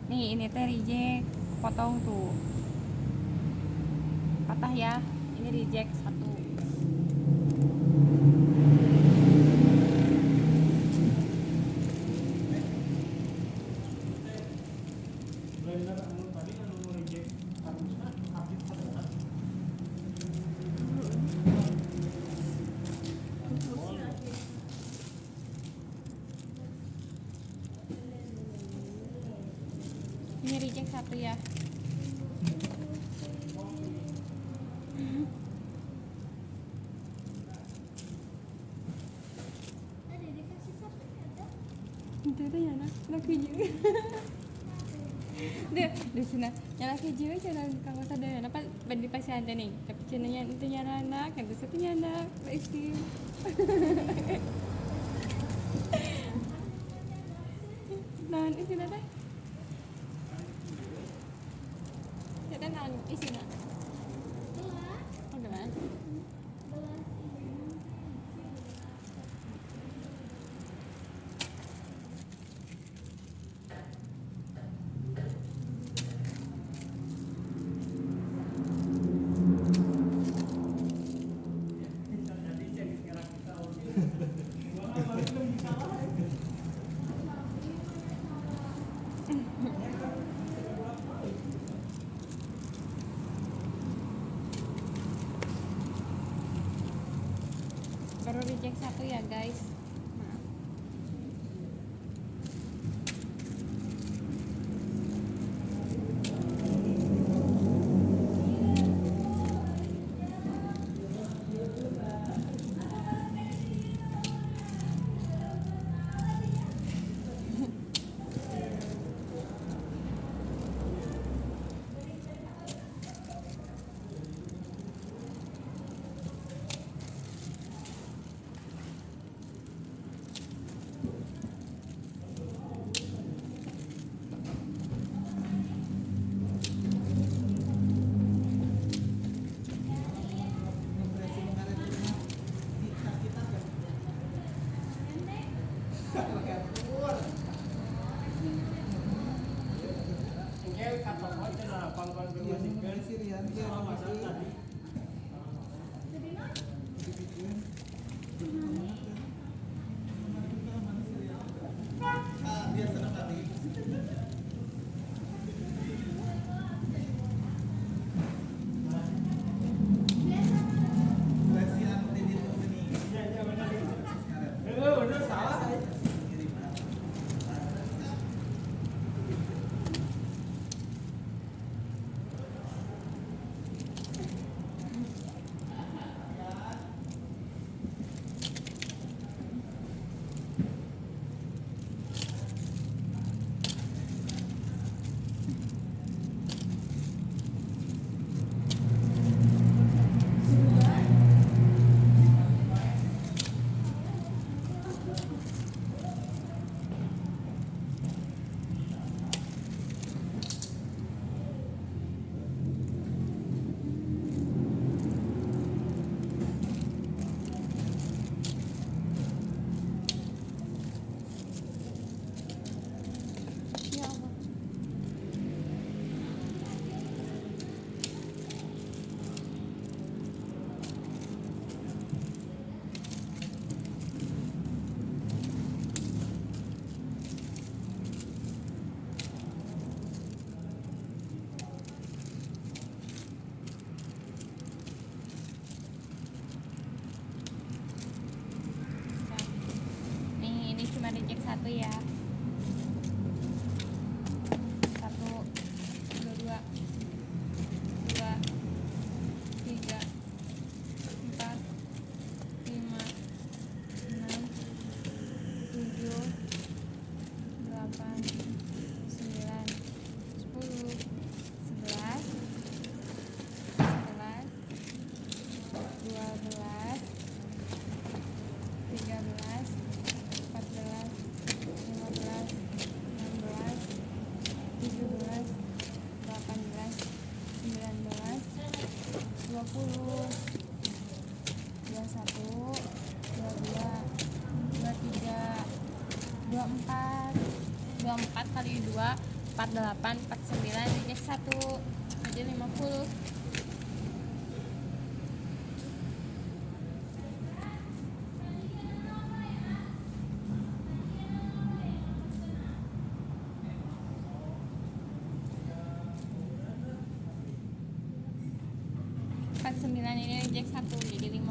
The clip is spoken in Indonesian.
Nih ini teh reject, potong tuh, patah ya. Ini reject satu. Ini reject satu ya. Itu tuh nyana, laki juga. Deh cina, nyana juga cina kamu sadar apa bandi pasien ada nih. Tapi cina itu nyana anak, yang itu satu nyana, isim. Nah, isi nada. Kita nah isi nak. Udah. Baru reject satu ya guys. Maaf. Ya Allah. Nah, nih ini cuma reject satu ya. Satu, dua, dua, tiga, empat, lima, enam, tujuh, delapan, sembilan, sepuluh, sebelas, sebelas, dua belas, tiga belas, empat belas, lima belas, enam belas, tujuh belas, delapan belas, sembilan belas, 20, 21, 22, 23, 24, 24 kali 2 48 49 reject 1 jadi 50. Empat 9 ini reject 1 jadi 50.